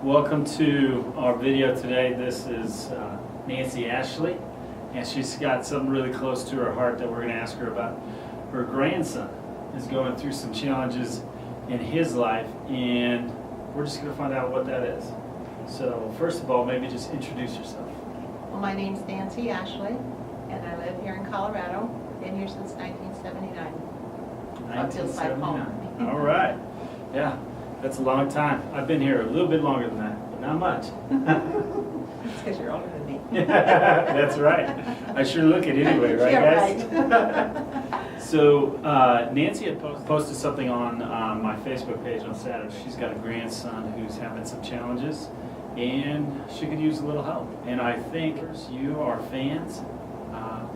Welcome to our video today. This is Nancy Ashley, and she's got something really close to her heart that we're going to ask her about. Her grandson is going through some challenges in his life, and we're just going to find out what that is. So first of all, maybe just introduce yourself. Well, my name's Nancy Ashley, and I live here in Colorado. Been here since 1979. It feels like home. All right. Yeah, that's a long time. I've been here a little bit longer than that, but not much. It's because you're older than me. That's right. I sure look it anyway, right, Yeah, guys? right. So Nancy had posted something on my Facebook page on Saturday. She's got a grandson who's having some challenges, and she could use a little help. And I think you, our fans,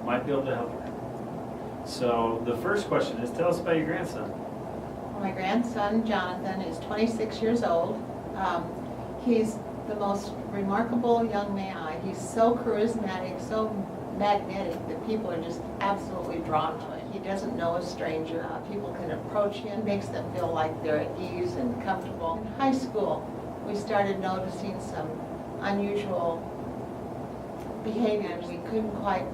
might be able to help her. So the first question is, tell us about your grandson. My grandson, Jonathan, is 26 years old. He's the most remarkable young man. He's so charismatic, so magnetic that people are just absolutely drawn to him. He doesn't know a stranger. People can approach him, makes them feel like they're at ease and comfortable. In high school, we started noticing some unusual behaviors. We couldn't quite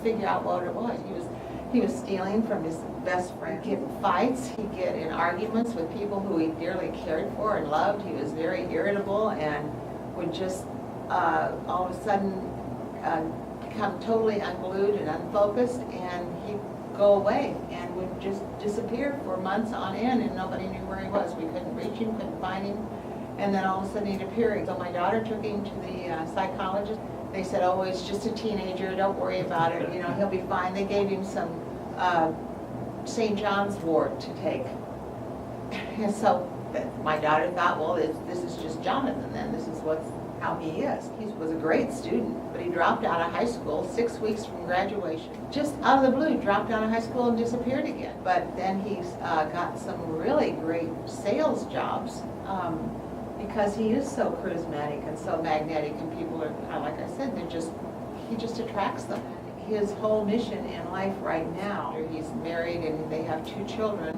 figure out what it was. He was stealing from his best friend. He'd get in fights. He'd get in arguments with people who he dearly cared for and loved. He was very irritable and would just all of a sudden become totally unglued and unfocused, and he'd go away and would just disappear for months on end, and nobody knew where he was. We couldn't reach him, couldn't find him, and then all of a sudden he'd appear. So my daughter took him to the psychologist. They said, oh, it's just a teenager, don't worry about it, you know, he'll be fine. They gave him some St. John's wort to take. And so my daughter thought, well, this is just Jonathan then, this is how he is. He was a great student, but he dropped out of high school 6 weeks from graduation. Just out of the blue, dropped out of high school and disappeared again. But then he's got some really great sales jobs. Because he is so charismatic and so magnetic, and people are, like I said, he just attracts them. His whole mission in life right now, he's married and they have 2 children,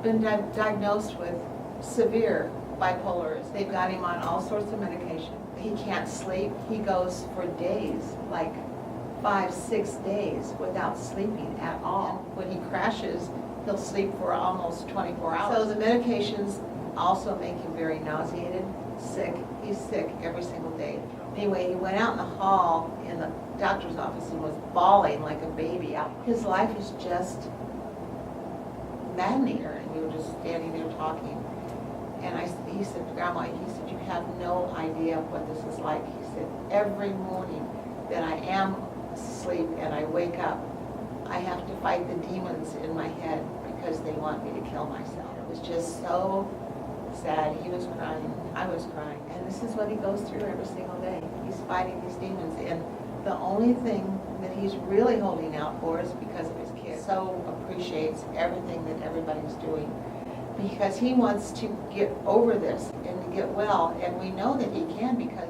been diagnosed with severe bipolar. They've got him on all sorts of medication. He can't sleep. He goes for days, like 5-6 days without sleeping at all. When he crashes, he'll sleep for almost 24 hours. So the medications also make him very nauseated, sick. He's sick every single day. Anyway, he went out in the hall in the doctor's office and was bawling like a baby. His life is just maddening. And we were just standing there talking. And he said, Grandma, he said, you have no idea what this is like. He said, every morning that I am asleep and I wake up, I have to fight the demons in my head because they want me to kill myself. It was just so sad. He was crying, I was crying, and this is what he goes through every single day. He's fighting these demons, and the only thing that he's really holding out for is because of his kids. So appreciates everything that everybody's doing, because he wants to get over this and to get well, and we know that he can because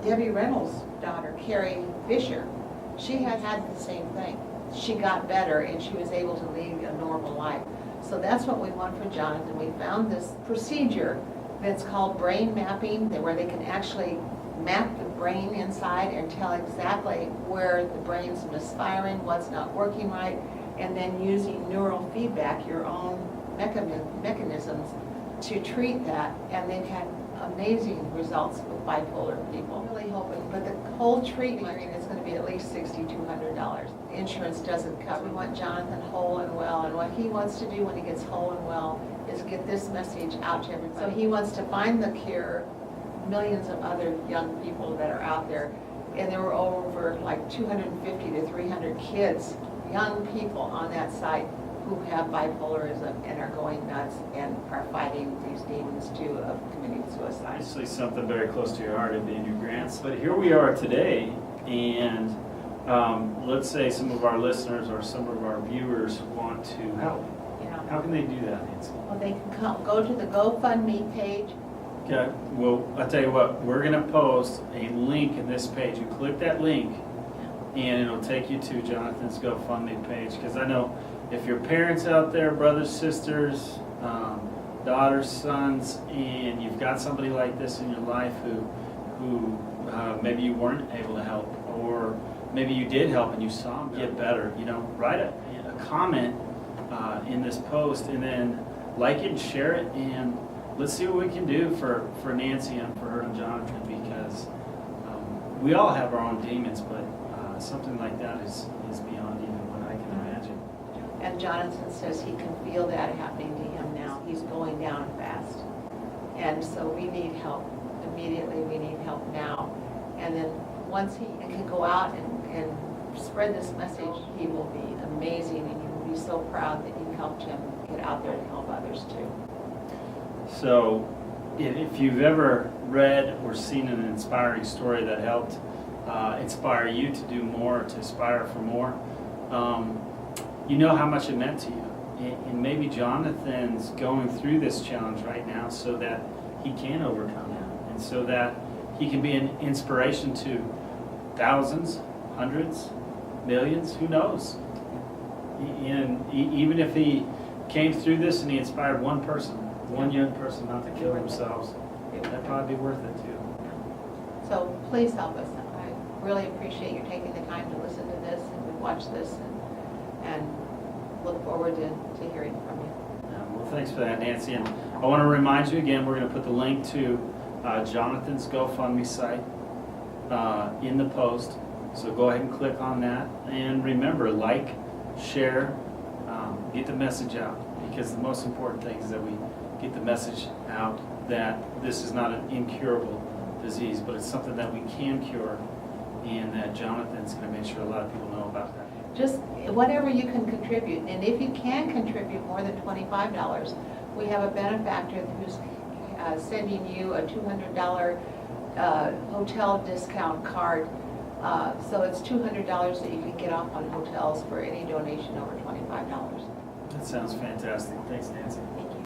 Debbie Reynolds' daughter, Carrie Fisher, she had the same thing. She got better and she was able to lead a normal life. So that's what we want for Jonathan. We found this procedure that's called brain mapping, where they can actually map the brain inside and tell exactly where the brain's misfiring, what's not working right, and then using neural feedback, your own mechanisms, to treat that. And they've had amazing results with bipolar people. Really hoping, but the whole treatment is going to be at least $6,200. Insurance doesn't cover. We want Jonathan whole and well, and what he wants to do when he gets whole and well is get this message out to everybody. So he wants to find the cure. Millions of other young people that are out there, and there were over like 250 to 300 kids, young people on that site who have bipolarism and are going nuts and are fighting these demons too of committing suicide. Obviously something very close to your heart of being your grandson. But here we are today, and let's say some of our listeners or some of our viewers want to help. Yeah. How can they do that, Nancy? Well, they can go to the GoFundMe page. Okay, well, I'll tell you what, we're going to post a link in this page. You click that link, and it'll take you to Jonathan's GoFundMe page, because I know if your parents out there, brothers, sisters, daughters, sons, and you've got somebody like this in your life who maybe you weren't able to help, or maybe you did help and you saw them get better, write a comment in this post, and then like it and share it, and let's see what we can do for Nancy and for her and Jonathan, because we all have our own demons, but something like that is beyond even what I can imagine. And Jonathan says he can feel that happening to him now. He's going down fast. And so we need help immediately. We need help now. And then once he can go out and spread this message, he will be amazing, and you will be so proud that you helped him get out there to help others too. So if you've ever read or seen an inspiring story that helped inspire you to do more, to aspire for more, you know how much it meant to you. And maybe Jonathan's going through this challenge right now so that he can overcome it, and so that he can be an inspiration to thousands, hundreds, millions, who knows. And even if he came through this and he inspired one person, one young person not to kill themselves, that'd probably be worth it too. So please help us. I really appreciate you taking the time to listen to this and watch this, and look forward to hearing from you. Well, thanks for that, Nancy. And I want to remind you again, we're going to put the link to Jonathan's GoFundMe site in the post. So go ahead and click on that. And remember, like, share, get the message out. Because the most important thing is that we get the message out that this is not an incurable disease, but it's something that we can cure, and that Jonathan's going to make sure a lot of people know about that. Just whatever you can contribute, and if you can contribute more than $25, we have a benefactor who's sending you a $200 hotel discount card. So it's $200 that you can get off on hotels for any donation over $25. That sounds fantastic. Thanks, Nancy. Thank you.